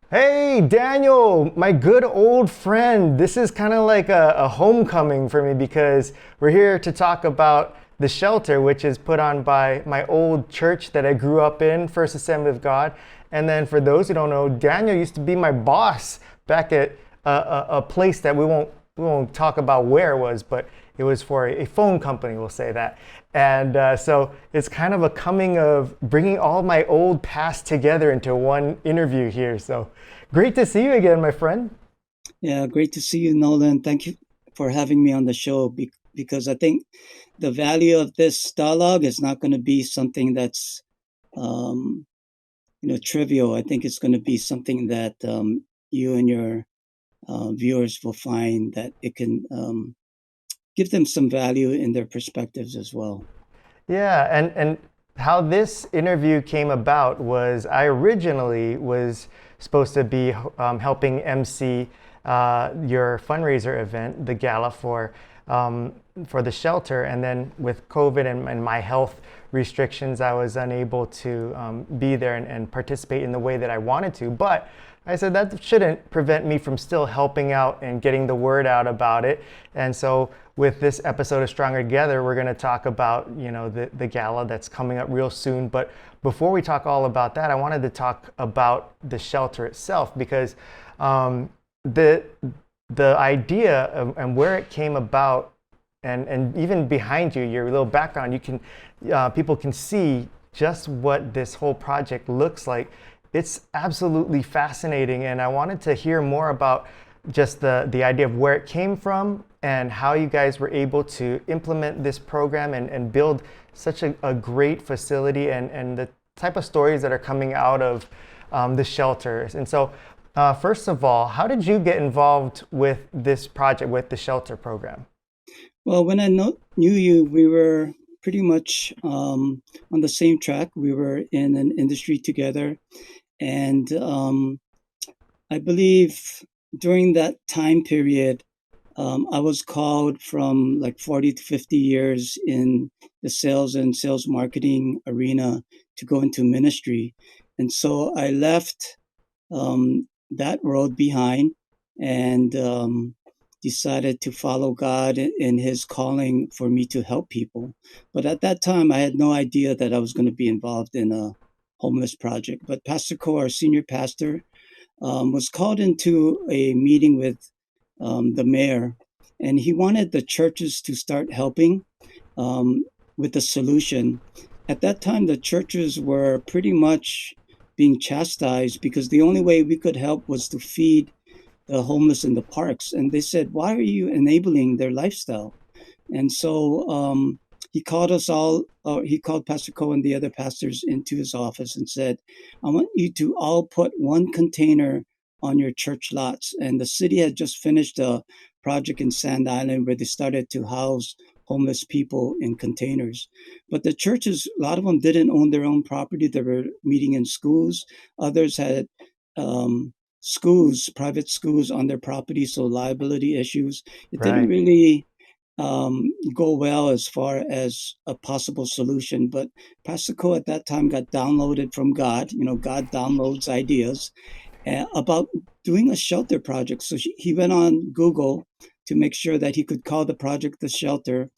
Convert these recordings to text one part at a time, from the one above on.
Hey, Daniel, my good old friend. This is kind of like a homecoming for me because we're here to talk about the shelter, which is put on by my old church that I grew up in, First Assembly of God. And then for those who don't know, Daniel used to be my boss back at a place that we won't talk about where it was, but it was for a phone company, we'll say that. And so it's kind of a coming of bringing all my old past together into one interview here. So great to see you again, my friend. Yeah, great to see you, Nolan. Thank you for having me on the show because I think the value of this dialogue is not going to be something that's um, trivial. I think it's going to be something that you and your viewers will find that it can give them some value in their perspectives as well. Yeah, and how this interview came about was I originally was supposed to be helping MC your fundraiser event, the gala for the shelter, and then with COVID and my health restrictions, I was unable to be there and participate in the way that I wanted to. But I said that shouldn't prevent me from still helping out and getting the word out about it. And so with this episode of Stronger Together, we're going to talk about, the gala that's coming up real soon. But before we talk all about that, I wanted to talk about the shelter itself because the the idea and where it came about and even behind you, your little background, you can people can see just what this whole project looks like. It's absolutely fascinating, and I wanted to hear more about just the idea of where it came from and how you guys were able to implement this program and build such a great facility and the type of stories that are coming out of the shelters. And so, first of all, how did you get involved with this project, with the shelter program? Well, when I knew you, we were pretty much on the same track. We were in an industry together, and I believe during that time period, I was called from like 40 to 50 years in the sales and sales marketing arena to go into ministry. And so I left that road behind and decided to follow God in His calling for me to help people. But at that time, I had no idea that I was going to be involved in a homeless project. But Pastor Ko, our senior pastor, was called into a meeting with the mayor, and he wanted the churches to start helping um, with the solution. At that time, the churches were pretty much being chastised because the only way we could help was to feed the homeless in the parks. And they said, "Why are you enabling their lifestyle?" And so he called us all, he called Pastor Coe and the other pastors into his office and said, "I want you to all put one container on your church lots." And the city had just finished a project in Sand Island where they started to house homeless people in containers. But the churches, a lot of them didn't own their own property. They were meeting in schools. Others had schools, private schools on their property, so liability issues. It didn't Right. really go well as far as a possible solution. But Pastor Ko at that time got downloaded from God. You know, God downloads ideas about doing a shelter project. So he went on Google to make sure that he could call the project the shelter.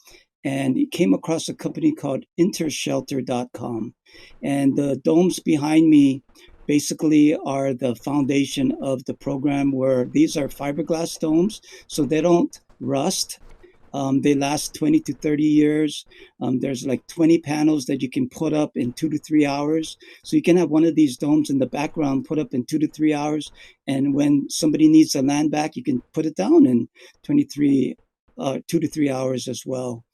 And he came across a company called intershelter.com. And the domes behind me basically are the foundation of the program, where these are fiberglass domes, so they don't rust. They last 20 to 30 years. There's like 20 panels that you can put up in 2 to 3 hours. So you can have one of these domes in the background put up in 2 to 3 hours. And when somebody needs the land back, you can put it down in 23, 2 to 3 hours as well.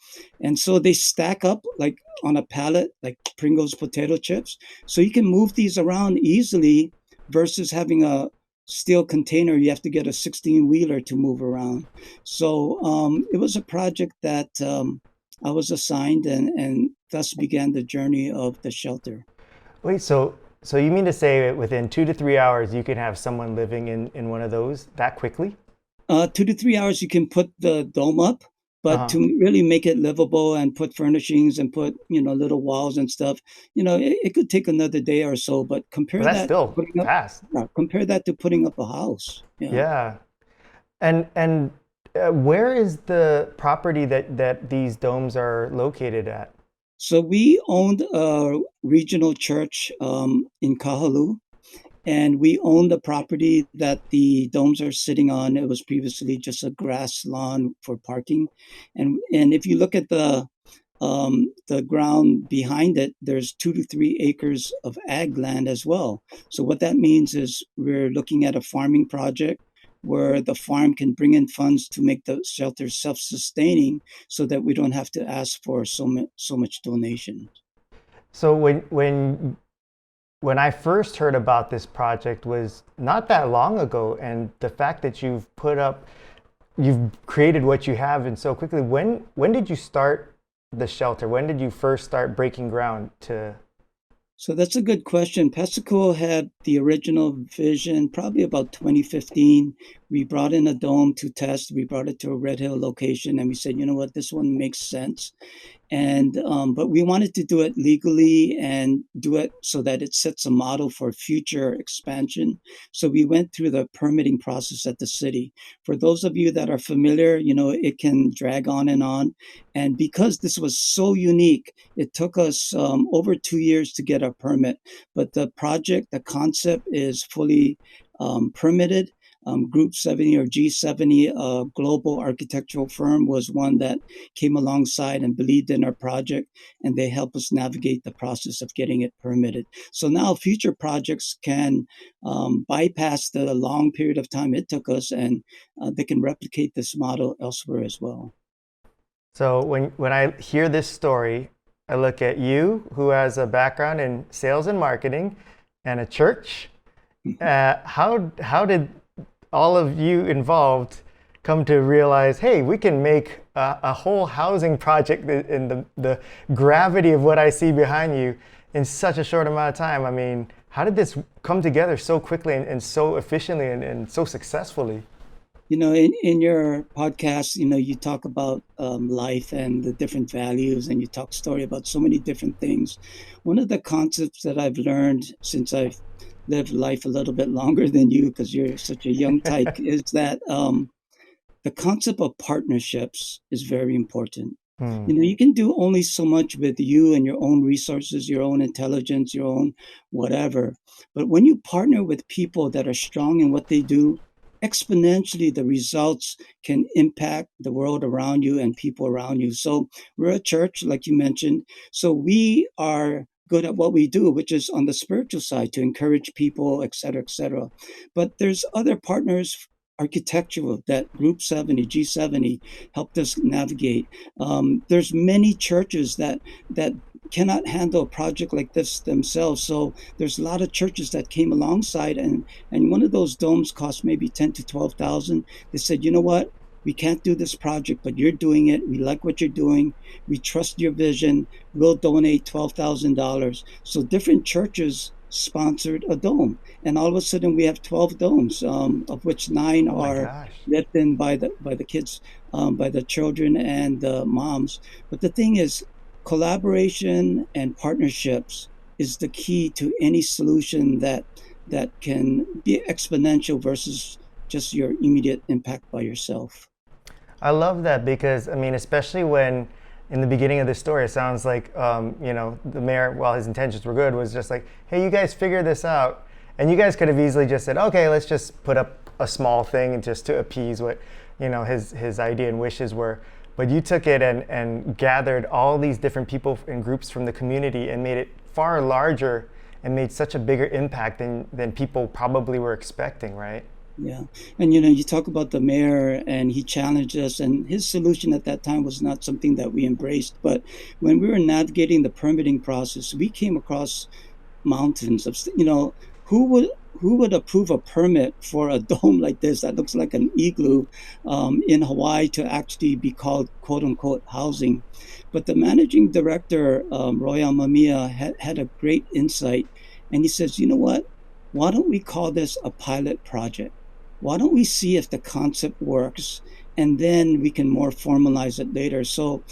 And so they stack up like on a pallet, like Pringles potato chips. So you can move these around easily versus having a steel container. You have to get a 16 wheeler to move around. So it was a project that I was assigned, and thus began the journey of the shelter. Wait, so you mean to say that within 2 to 3 hours you can have someone living in one of those that quickly? 2 to 3 hours, you can put the dome up. But Uh-huh. to really make it livable and put furnishings and put, little walls and stuff, it could take another day or so. But But that's still fast. compare that to putting up a house. Yeah. Yeah. And where is the property that these domes are located at? So we owned a regional church in Kahalu, and we own the property that the domes are sitting on. It was previously just a grass lawn for parking, and if you look at the ground behind it, there's 2 to 3 acres of ag land as well. So what that means is we're looking at a farming project where the farm can bring in funds to make the shelter self-sustaining, so that we don't have to ask for so much donation. So when I first heard about this project was not that long ago, and the fact that you've created what you have and so quickly. When did you start the shelter? When did you first start breaking ground to? So that's a good question. Pesico had the original vision probably about 2015. We brought in a dome to test. We brought it to a Red Hill location, and we said, you know what, this one makes sense. And but we wanted to do it legally and do it so that it sets a model for future expansion. So we went through the permitting process at the city. For those of you that are familiar, it can drag on and on. And because this was so unique, it took us over 2 years to get a permit. But the project, the concept is fully permitted. Group 70 or G70, a global architectural firm, was one that came alongside and believed in our project, and they help us navigate the process of getting it permitted. So now future projects can bypass the long period of time it took us, and they can replicate this model elsewhere as well. So when I hear this story, I look at you, who has a background in sales and marketing, and a church. How did all of you involved come to realize, hey, we can make a whole housing project in the gravity of what I see behind you in such a short amount of time? I mean, how did this come together so quickly and so efficiently and so successfully? In your podcast, you talk about life and the different values, and you talk story about so many different things. One of the concepts that I've learned since I've lived life a little bit longer than you, because you're such a young tyke, is that the concept of partnerships is very important. Hmm. You can do only so much with you and your own resources, your own intelligence, your own whatever. But when you partner with people that are strong in what they do, exponentially the results can impact the world around you and people around you. So we're a church, like you mentioned. So we are good at what we do, which is on the spiritual side to encourage people, et cetera, et cetera. But there's other partners, architectural, that Group 70, G70 helped us navigate. There's many churches that cannot handle a project like this themselves. So there's a lot of churches that came alongside, and one of those domes cost maybe 10 to 12,000. They said, you know what? We can't do this project, but you're doing it. We like what you're doing. We trust your vision. We'll donate $12,000. So different churches sponsored a dome, and all of a sudden we have 12 domes, of which nine Oh my are gosh. lived in by the kids, by the children and the moms. But the thing is, collaboration and partnerships is the key to any solution that can be exponential versus just your immediate impact by yourself. I love that because, I mean, especially when in the beginning of the story, it sounds like, the mayor, while his intentions were good, was just like, hey, you guys figure this out. And you guys could have easily just said, okay, let's just put up a small thing and just to appease what, his idea and wishes were. But you took it and gathered all these different people and groups from the community and made it far larger and made such a bigger impact than people probably were expecting, right? Yeah. And you talk about the mayor, and he challenged us, and his solution at that time was not something that we embraced. But when we were navigating the permitting process, we came across mountains of, who would who would approve a permit for a dome like this that looks like an igloo in Hawaii to actually be called quote unquote housing? But the managing director, Roy Amamiya, had a great insight. And he says, you know what? Why don't we call this a pilot project? Why don't we see if the concept works? and then we can more formalize it later. So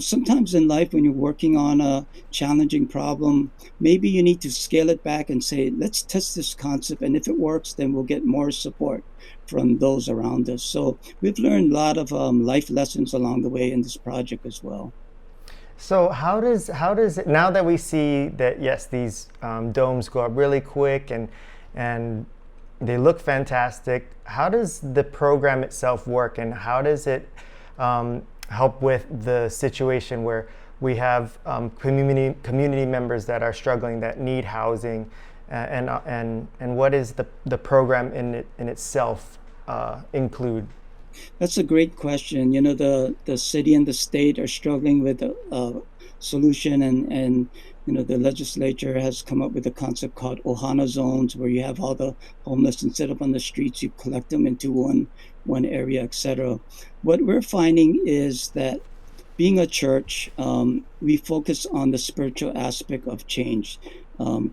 sometimes in life, when you're working on a challenging problem, maybe you need to scale it back and say, let's test this concept. And if it works, then we'll get more support from those around us. So we've learned a lot of life lessons along the way in this project as well. So how does it, now that we see that yes, these domes go up really quick and they look fantastic, how does the program itself work, and how does it help with the situation where we have community members that are struggling, that need housing, and what is the program in itself include? That's a great question. You know, the city and the state are struggling with a solution, and you know, the legislature has come up with a concept called Ohana zones, where you have all the homeless instead of on the streets, you collect them into one area, etc. What we're finding is that being a church, we focus on the spiritual aspect of change,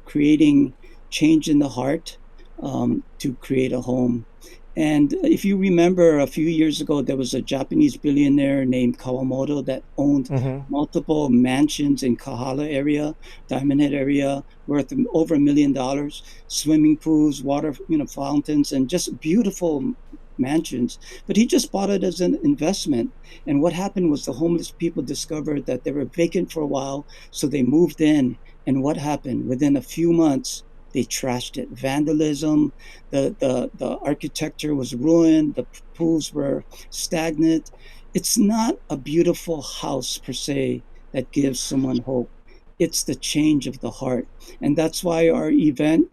creating change in the heart to create a home. And if you remember, a few years ago, there was a Japanese billionaire named Kawamoto that owned Hmm. multiple mansions in Kahala area, Diamond Head area, worth over $1 million, swimming pools, water, you know, fountains, and just beautiful mansions. But he just bought it as an investment. And what happened was the homeless people discovered that they were vacant for a while, so they moved in. And what happened? Within a few months, they trashed it. Vandalism, the architecture was ruined, the pools were stagnant. It's not a beautiful house per se that gives someone hope. It's the change of the heart. And that's why our event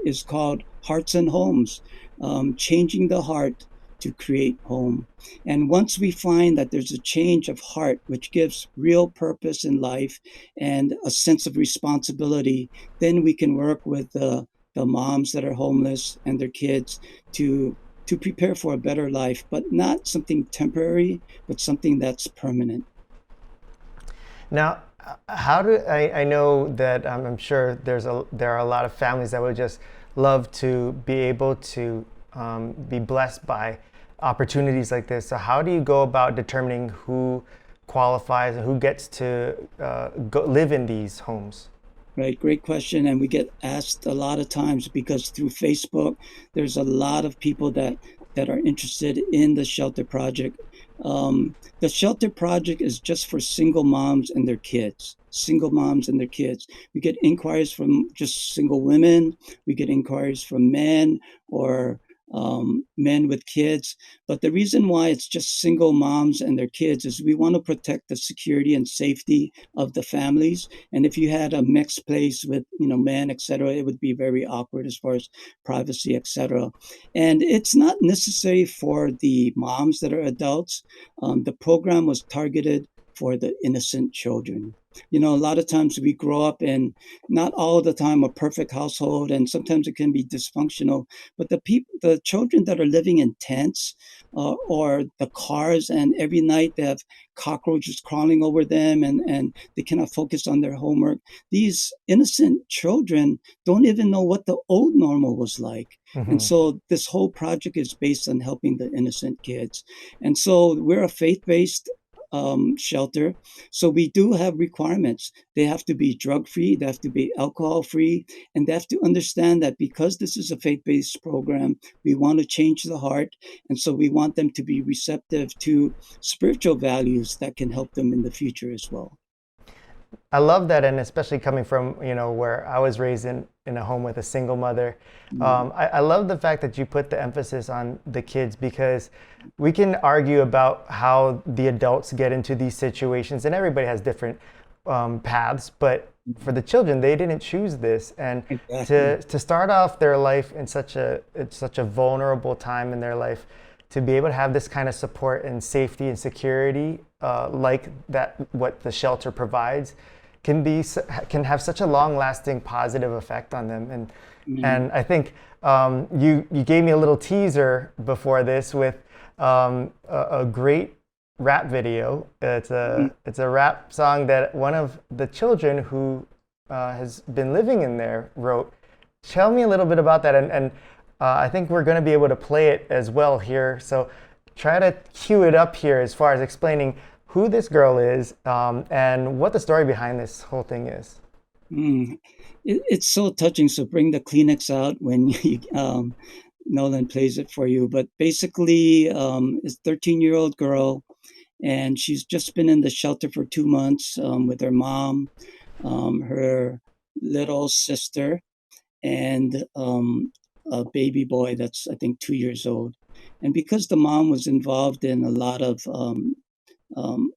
is called Hearts and Homes, changing the heart to create home. And once we find that there's a change of heart, which gives real purpose in life and a sense of responsibility, then we can work with the moms that are homeless and their kids to to prepare for a better life, but not something temporary, but something that's permanent. Now, how do I know that I'm sure there are a lot of families that would just love to be able to be blessed by opportunities like this. So how do you go about determining who qualifies and who gets to live in these homes? Right, great question. And we get asked a lot of times because through Facebook, there's a lot of people that are interested in the shelter project. The shelter project is just for single moms and their kids. Single moms and their kids. We get inquiries from just single women. We get inquiries from men or men with kids. But the reason why it's just single moms and their kids is we want to protect the security and safety of the families. And if you had a mixed place with, you know, men, etc., it would be very awkward as far as privacy, etc. And it's not necessary for the moms that are adults. The program was targeted for the innocent children. You know, a lot of times we grow up in not all the time a perfect household, and sometimes it can be dysfunctional. But the children that are living in tents or the cars, and every night they have cockroaches crawling over them, and they cannot focus on their homework. These innocent children don't even know what the old normal was like. And Hmm. so this whole project is based on helping the innocent kids. And so we're a faith-based shelter. So we do have requirements. They have to be drug free, they have to be alcohol free, and they have to understand that because this is a faith based program, we want to change the heart. And so we want them to be receptive to spiritual values that can help them in the future as well. I love that, and especially coming from where I was raised in a home with a single mother. Mm, I love the fact that you put the emphasis on the kids, because we can argue about how the adults get into these situations, and everybody has different paths. But for the children, they didn't choose this, and exactly. to start off their life in such a vulnerable time in their life, to be able to have this kind of support and safety and security like that, what the shelter provides, can have such a long lasting positive effect on them. And Mm, I think you gave me a little teaser before this with a great rap video. mm. It's a rap song that one of the children who has been living in there wrote. Tell me a little bit about that, and I think we're going to be able to play it as well here. So try to cue it up here as far as explaining who this girl is and what the story behind this whole thing is. Mm. It's so touching. So bring the Kleenex out when Nolan plays it for you. But basically, it's a 13-year-old girl, and she's just been in the shelter for 2 months with her mom, her little sister, and a baby boy that's, I think, 2 years old. And because the mom was involved in a lot of um,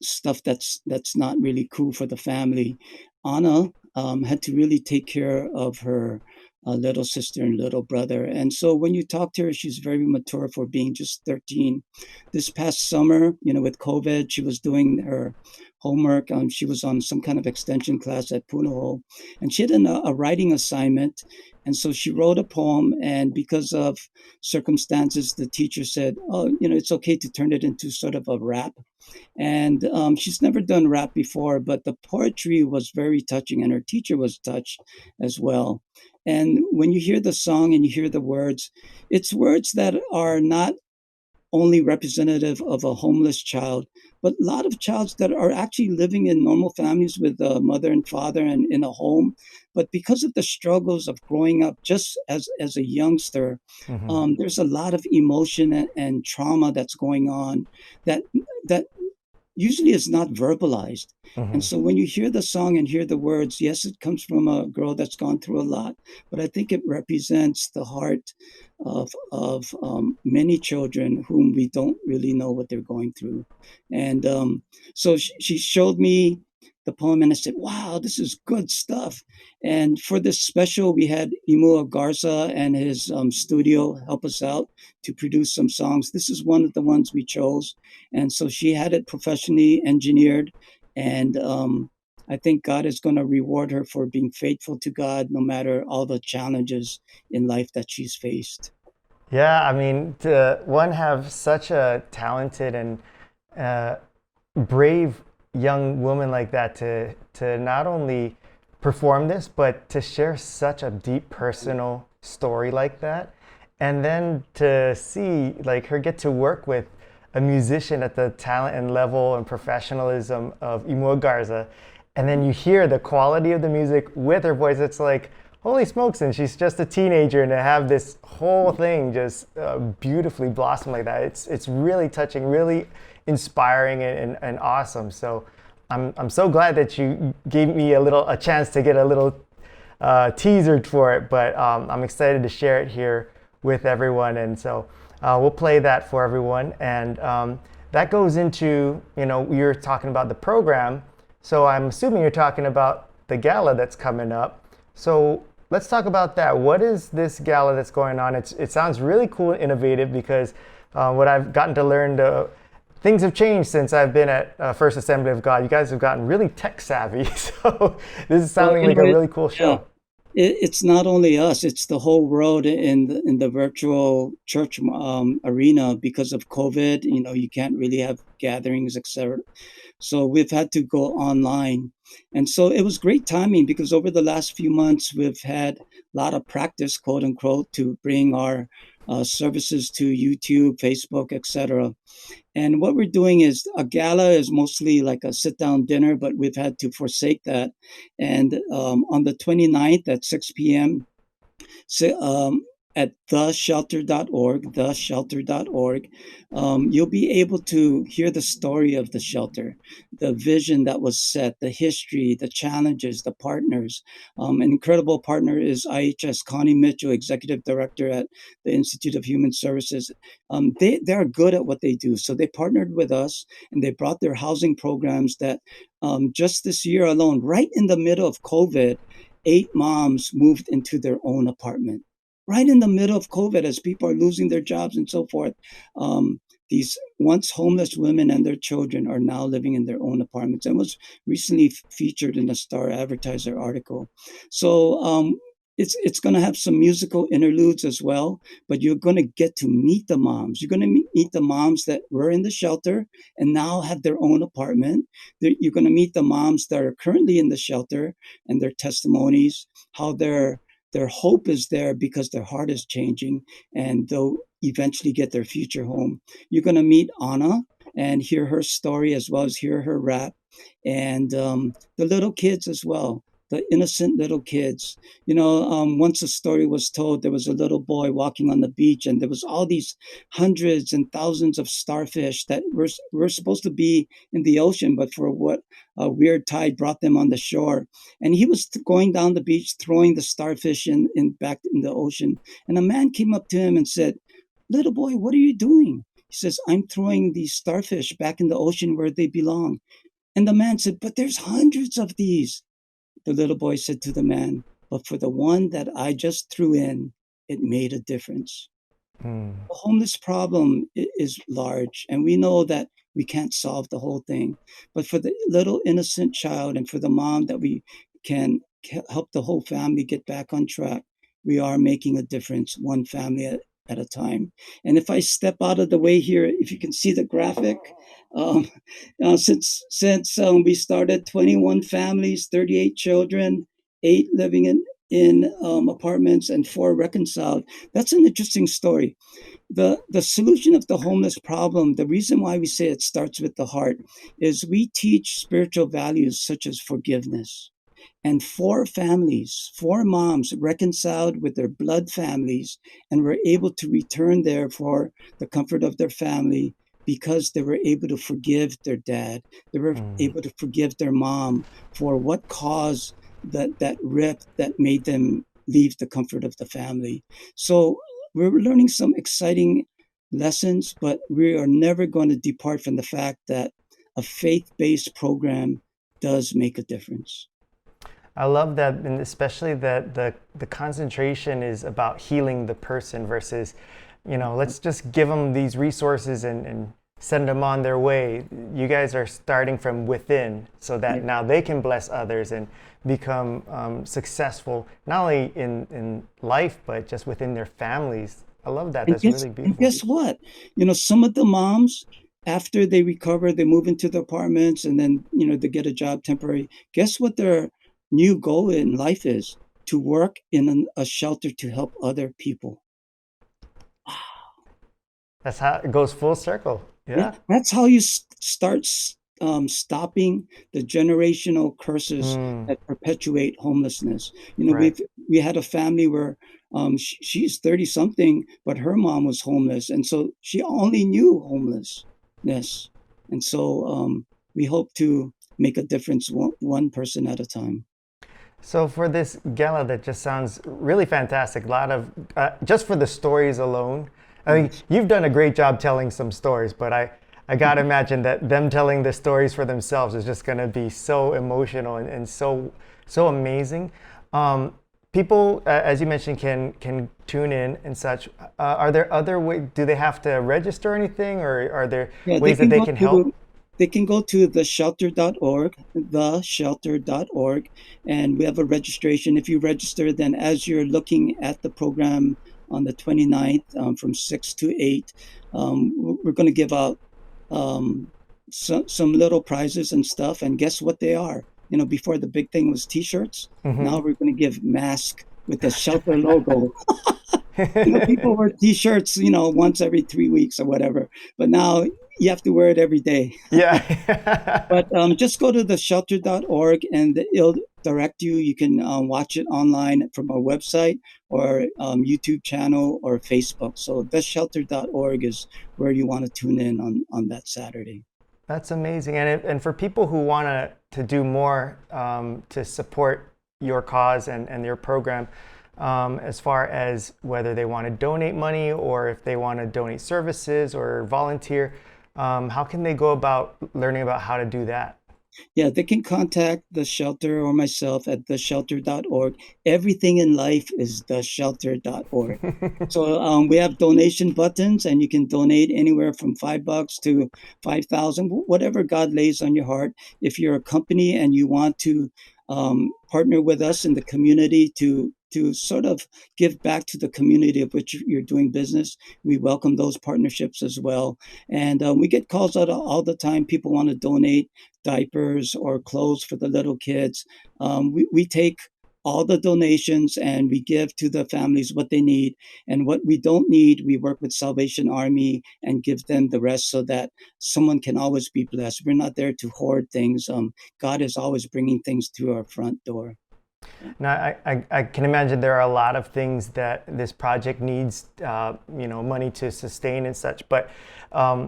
stuff that's not really cool for the family, Anna had to really take care of her little sister and little brother. And so when you talk to her, she's very mature for being just 13. This past summer, with COVID, she was doing her homework. She was on some kind of extension class at Punahou, and she had a writing assignment. And so she wrote a poem, and because of circumstances, the teacher said, "Oh, it's okay to turn it into sort of a rap." And she's never done rap before, but the poetry was very touching, and her teacher was touched as well. And when you hear the song and you hear the words, it's words that are not only representative of a homeless child, but a lot of childs that are actually living in normal families with a mother and father and in a home. But because of the struggles of growing up just as a youngster, Hmm. there's a lot of emotion and trauma that's going on that that usually is not verbalized. And Hmm. so when you hear the song and hear the words, yes, it comes from a girl that's gone through a lot, but I think it represents the heart of many children whom we don't really know what they're going through. And so she showed me the poem, and I said, wow, this is good stuff. And for this special, we had Imua Garza and his studio help us out to produce some songs. This is one of the ones we chose, and so she had it professionally engineered. And I think God is going to reward her for being faithful to God no matter all the challenges in life that she's faced. Yeah, I mean, to one have such a talented and uh, brave young woman like that to not only perform this but to share such a deep personal story like that, and then to see like her get to work with a musician at the talent and level and professionalism of Imo Garza, and then you hear the quality of the music with her voice. It's like holy smokes, and she's just a teenager, and to have this whole thing just beautifully blossom like that, it's really touching, really inspiring, and awesome. So I'm so glad that you gave me a chance to get a little teaser for it, but I'm excited to share it here with everyone. And so we'll play that for everyone, and that goes into, you're talking about the program, so I'm assuming you're talking about the gala that's coming up. So let's talk about that. What is this gala that's going on? It sounds really cool and innovative because what I've gotten to learn, things have changed since I've been at First Assembly of God. You guys have gotten really tech savvy. So this is Well, sounding like a really cool yeah, show. it's not only us; it's the whole world in the virtual church arena because of COVID. You can't really have gatherings, etc. So we've had to go online. And so it was great timing because over the last few months, we've had a lot of practice, quote unquote, to bring our services to YouTube, Facebook, etc. And what we're doing is a gala is mostly like a sit down dinner, but we've had to forsake that. And on the 29th at 6 p.m., so, at theshelter.org, you'll be able to hear the story of the shelter, the vision that was set, the history, the challenges, the partners. An incredible partner is IHS Connie Mitchell, Executive Director at the Institute of Human Services. They're good at what they do. So they partnered with us and they brought their housing programs that just this year alone, right in the middle of COVID, 8 moms moved into their own apartment right in the middle of COVID as people are losing their jobs and so forth. These once homeless women and their children are now living in their own apartments and was recently featured in a Star Advertiser article. So it's going to have some musical interludes as well, but you're going to get to meet the moms. You're going to meet the moms that were in the shelter and now have their own apartment. You're going to meet the moms that are currently in the shelter and their testimonies, how their hope is there because their heart is changing, and they'll eventually get their future home. You're going to meet Anna and hear her story as well as hear her rap, and the little kids as well, the innocent little kids. Once a story was told, there was a little boy walking on the beach, and there was all these hundreds and thousands of starfish that were supposed to be in the ocean, but for what a weird tide brought them on the shore. And he was going down the beach, throwing the starfish in back in the ocean. And a man came up to him and said, "Little boy, what are you doing?" He says, "I'm throwing these starfish back in the ocean where they belong." And the man said, "But there's hundreds of these." The little boy said to the man, "But for the one that I just threw in, it made a difference." Mm. The homeless problem is large, and we know that we can't solve the whole thing. But for the little innocent child and for the mom that we can help the whole family get back on track, we are making a difference, one family at a time. And if I step out of the way here, if you can see the graphic, um, since we started, 21 families, 38 children, 8 living in apartments, and 4 reconciled. That's an interesting story. The solution of the homeless problem, the reason why we say it starts with the heart, is we teach spiritual values such as forgiveness. And 4 families, 4 moms reconciled with their blood families and were able to return there for the comfort of their family because they were able to forgive their dad. They were Mm. able to forgive their mom for what caused that rip that made them leave the comfort of the family. So we're learning some exciting lessons, but we are never going to depart from the fact that a faith-based program does make a difference. I love that, and especially that the concentration is about healing the person versus, let's just give them these resources and send them on their way. You guys are starting from within so that Yeah. now they can bless others and become successful, not only in life, but just within their families. I love that. And That's guess really and beautiful. guess what? Some of the moms, after they recover, they move into the apartments and then, they get a job temporary. Guess what their new goal in life is? To work in a shelter to help other people. That's how it goes full circle. Yeah, Yeah. that's how you start stopping the generational curses Mm, that perpetuate homelessness. right. We had a family where she's 30 something, but her mom was homeless, and so she only knew homelessness. And so we hope to make a difference one person at a time. So for this gala, that just sounds really fantastic. A lot of just for the stories alone. I mean, Yes. you've done a great job telling some stories, but I gotta imagine that them telling the stories for themselves is just gonna be so emotional and so amazing. People, as you mentioned, can tune in and such. Are there other ways? Do they have to register anything, or are there Yeah, ways that they can help? they can go to theshelter.org, and we have a registration. If you register, then as you're looking at the program on the 29th, from 6 to 8, we're going to give out some little prizes and stuff. And guess what they are? Before the big thing was T-shirts. Hmm. Now we're going to give masks with the shelter logo. People wear T-shirts, once every 3 weeks or whatever, but now you have to wear it every day. Yeah. But just go to theshelter.org and it'll direct you. You can watch it online from our website or YouTube channel or Facebook. So theshelter.org is where you want to tune in on that Saturday. That's amazing. And for people who want to do more to support your cause and your program, as far as whether they want to donate money or if they want to donate services or volunteer, how can they go about learning about how to do that? Yeah, they can contact the shelter or myself at theshelter.org. Everything in life is theshelter.org. So we have donation buttons, and you can donate anywhere from $5 to 5,000, whatever God lays on your heart. If you're a company and you want to partner with us in the community to sort of give back to the community of which you're doing business, we welcome those partnerships as well. And we get calls out all the time. People want to donate diapers or clothes for the little kids. We take all the donations and we give to the families what they need. And what we don't need, we work with Salvation Army and give them the rest so that someone can always be blessed. We're not there to hoard things. God is always bringing things to our front door. Now, I can imagine there are a lot of things that this project needs, money to sustain and such. But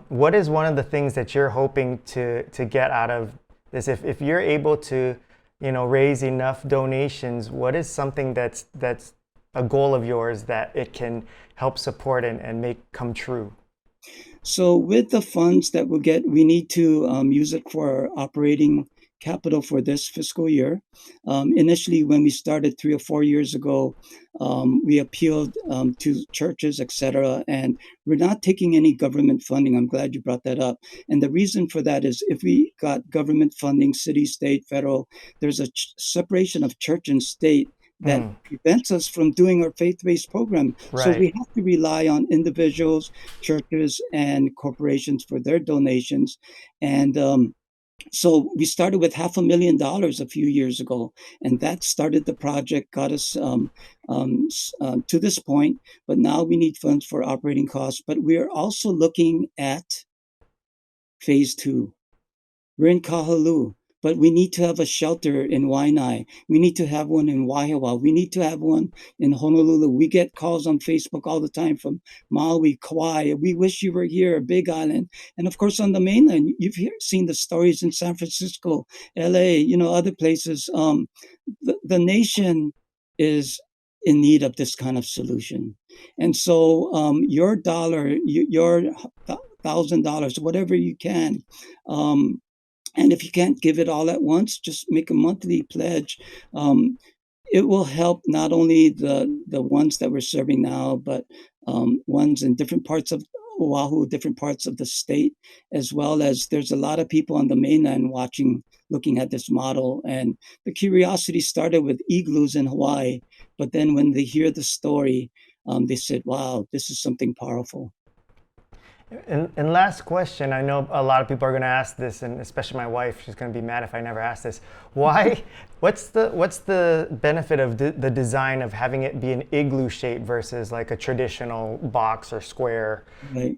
what is one of the things that you're hoping to get out of this? If you're able to, raise enough donations, what is something that's a goal of yours that it can help support and make come true? So with the funds that we'll get, we need to use it for operating capital for this fiscal year. Initially, when we started 3 or 4 years ago, we appealed to churches, etc., and we're not taking any government funding. I'm glad you brought that up. And the reason for that is if we got government funding, city, state, federal, there's a separation of church and state that Mm, prevents us from doing our faith-based program. So right. we have to rely on individuals, churches, and corporations for their donations. And so we started with $500,000 a few years ago, and that started the project, got us to this point. But now we need funds for operating costs. But we are also looking at phase two. We're in Kahaluu, but we need to have a shelter in Waianae. We need to have one in Waihawa. We need to have one in Honolulu. We get calls on Facebook all the time from Maui, Kauai. We wish you were here, Big Island. And of course, on the mainland, you've seen the stories in San Francisco, LA, other places. The nation is in need of this kind of solution. And so your dollar, your $1,000, whatever you can, and if you can't give it all at once, just make a monthly pledge. It will help not only the ones that we're serving now, but ones in different parts of Oahu, different parts of the state, as well as there's a lot of people on the mainland watching, looking at this model. And the curiosity started with igloos in Hawaii, but then when they hear the story, they said, wow, this is something powerful. And last question, I know a lot of people are going to ask this, and especially my wife, she's going to be mad if I never ask this. Why? What's the benefit of the design of having it be an igloo shape versus like a traditional box or square, Right.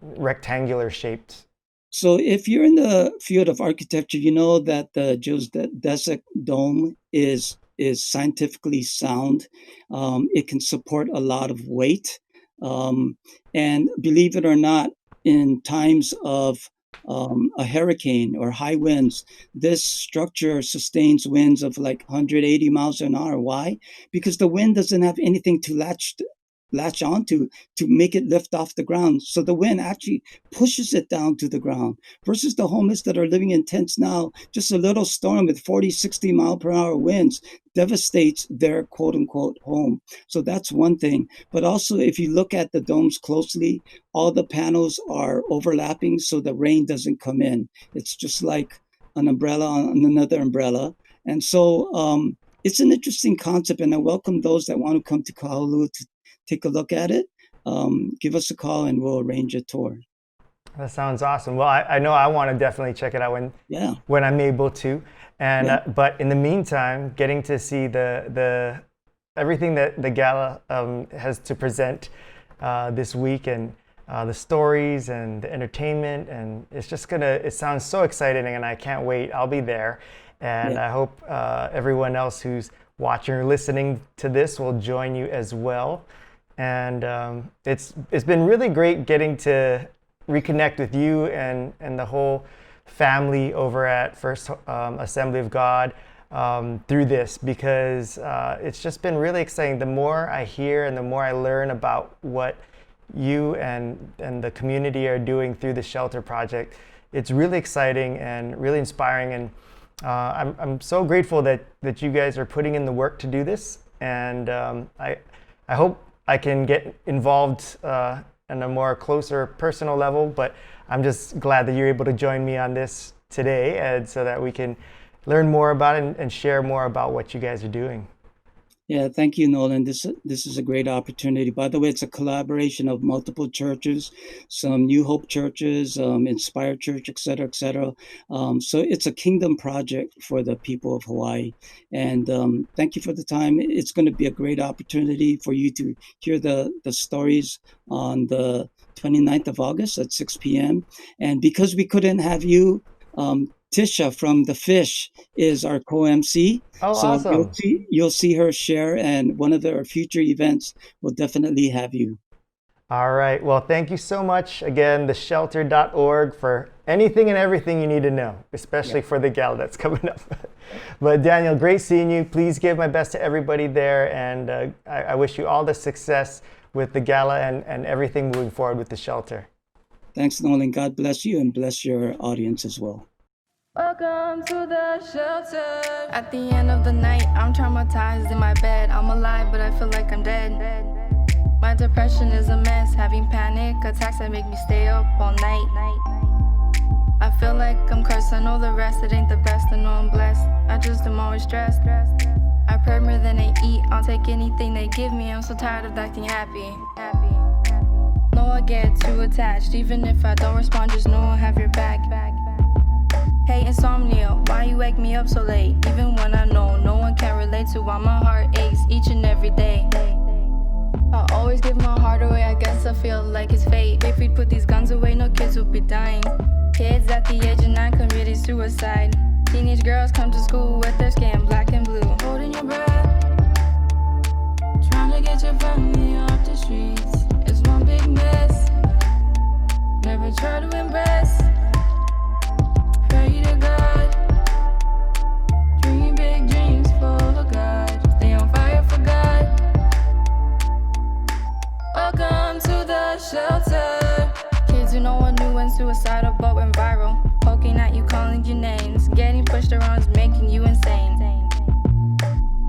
rectangular shaped? So if you're in the field of architecture, you know that the geodesic dome is scientifically sound. It can support a lot of weight. Um, and believe it or not, in times of a hurricane or high winds, this structure sustains winds of like 180 miles an hour. Why? Because the wind doesn't have anything to latch onto to make it lift off the ground. So the wind actually pushes it down to the ground versus the homeless that are living in tents now. Just a little storm with 40, 60 mile per hour winds devastates their quote unquote home. So that's one thing. But also, if you look at the domes closely, all the panels are overlapping so the rain doesn't come in. It's just like an umbrella on another umbrella. And so it's an interesting concept, and I welcome those that want to come to Kahalua to take a look at it. Give us a call and we'll arrange a tour. That sounds awesome. Well, I know I want to definitely check it out Yeah, when I'm able to. And yeah, but in the meantime, getting to see the everything that the gala has to present this week, and the stories and the entertainment, and it sounds so exciting, and I can't wait. I'll be there, and yeah. I hope everyone else who's watching or listening to this will join you as well. And it's been really great getting to reconnect with you and the whole family over at First Assembly of God through this, because it's just been really exciting. The more I hear and the more I learn about what you and the community are doing through the shelter project, it's really exciting and really inspiring. And I'm so grateful that you guys are putting in the work to do this. And I hope I can get involved on a more closer personal level, but I'm just glad that you're able to join me on this today, and so that we can learn more about it and share more about what you guys are doing. Yeah, thank you, Nolan. This is a great opportunity. By the way, it's a collaboration of multiple churches, some New Hope churches, Inspired Church, et cetera, et cetera. So it's a kingdom project for the people of Hawaii. And thank you for the time. It's going to be a great opportunity for you to hear the stories on the 29th of August at 6 p.m. And because we couldn't have you, Tisha from The Fish is our co-MC. Oh, So awesome. you'll see her share, and one of our future events will definitely have you. All right. Well, thank you so much. Again, theshelter.org for anything and everything you need to know, especially Yeah. for the gala that's coming up. But Daniel, great seeing you. Please give my best to everybody there. And I wish you all the success with the gala and everything moving forward with the shelter. Thanks, Nolan. God bless you and bless your audience as well. Welcome to the shelter. At the end of the night, I'm traumatized in my bed. I'm alive, but I feel like I'm dead. My depression is a mess, having panic attacks that make me stay up all night. I feel like I'm cursed, I know the rest, it ain't the best, I know I'm blessed. I just am always stressed. I pray more than I eat, I'll take anything they give me. I'm so tired of acting happy. No, I get too attached, even if I don't respond, just know I have your back. Hey, insomnia, why you wake me up so late? Even when I know no one can relate to why my heart aches each and every day. I always give my heart away, I guess I feel like it's fate. If we'd put these guns away, no kids would be dying. Kids at the age of 9 committing suicide. Teenage girls come to school with their skin black and blue. Holding your breath, trying to get your family off the streets. It's one big mess, never try to impress. Pray to God, dream big dreams full of God. Stay on fire for God. Welcome to the shelter. Kids who no one knew when suicidal but went viral. Poking at you, calling you names. Getting pushed around is making you insane.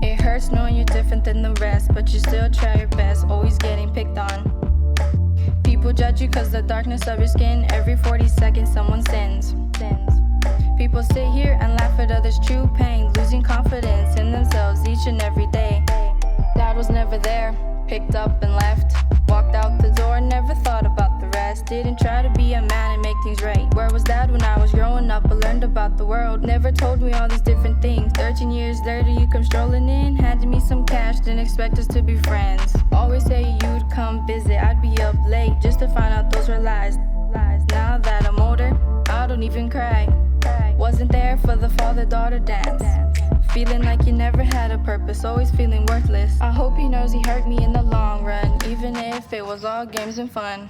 It hurts knowing you're different than the rest, but you still try your best, always getting picked on. People judge you cause the darkness of your skin. Every 40 seconds someone sins. People sit here and laugh at others' true pain, losing confidence in themselves each and every day. Dad was never there, picked up and left. Walked out the door, never thought about the rest. Didn't try to be a man and make things right. Where was Dad when I was growing up? I learned about the world, never told me all these different things. 13 years later you come strolling in, handed me some cash, didn't expect us to be friends. Always say you'd come visit, I'd be up late just to find out those were lies. Now that I'm older, I don't even cry. Wasn't there for the father-daughter dance. Feeling like you never had a purpose, always feeling worthless. I hope he knows he hurt me in the long run, even if it was all games and fun.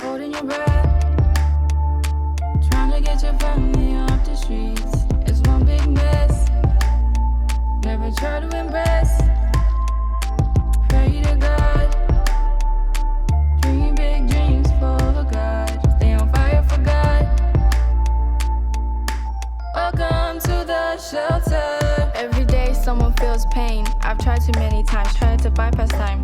Holding your breath, trying to get your family off the streets. It's one big mess, never try to impress. Pray to God, dream big dreams full of God. Stay on fire for God. Welcome to the shelter. Every day someone feels pain. I've tried too many times, tried to bypass time.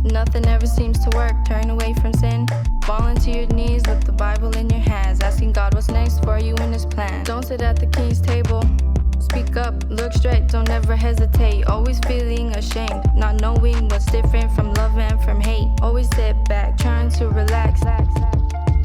Nothing ever seems to work. Turn away from sin, falling to your knees with the Bible in your hands, asking God what's next for you in His plan. Don't sit at the king's table, speak up, look straight, don't ever hesitate. Always feeling ashamed, not knowing what's different from love and from hate. Always sit back, trying to relax,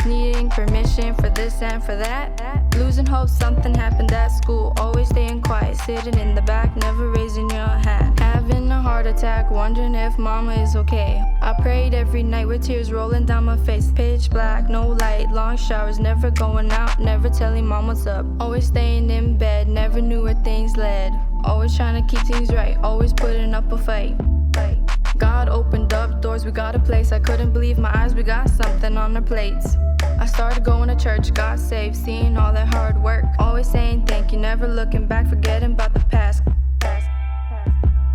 needing permission for this and for that. Losing hope something happened at school. Always staying quiet, sitting in the back, never raising your hand. Having a heart attack, wondering if mama is okay. I prayed every night with tears rolling down my face. Pitch black, no light, long showers, never going out, never telling mom what's up. Always staying in bed, never knew where things led. Always trying to keep things right, always putting up a fight. God opened up doors, we got a place. I couldn't believe my eyes, we got something on our plates. I started going to church, got saved, seeing all that hard work. Always saying thank you, never looking back, forgetting about the past.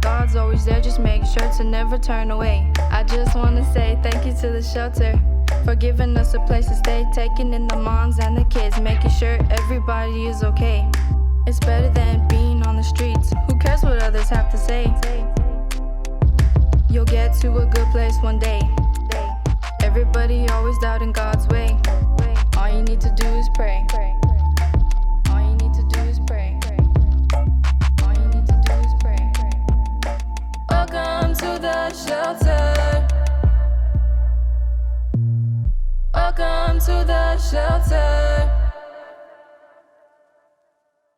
God's always there, just make sure to never turn away. I just want to say thank you to the shelter for giving us a place to stay, taking in the moms and the kids, making sure everybody is okay. It's better than being on the streets. Who cares what others have to say? You'll get to a good place one day. Everybody always doubting God's way. All you need to do is pray. All you need to do is pray. All you need to do is pray. Welcome to the shelter.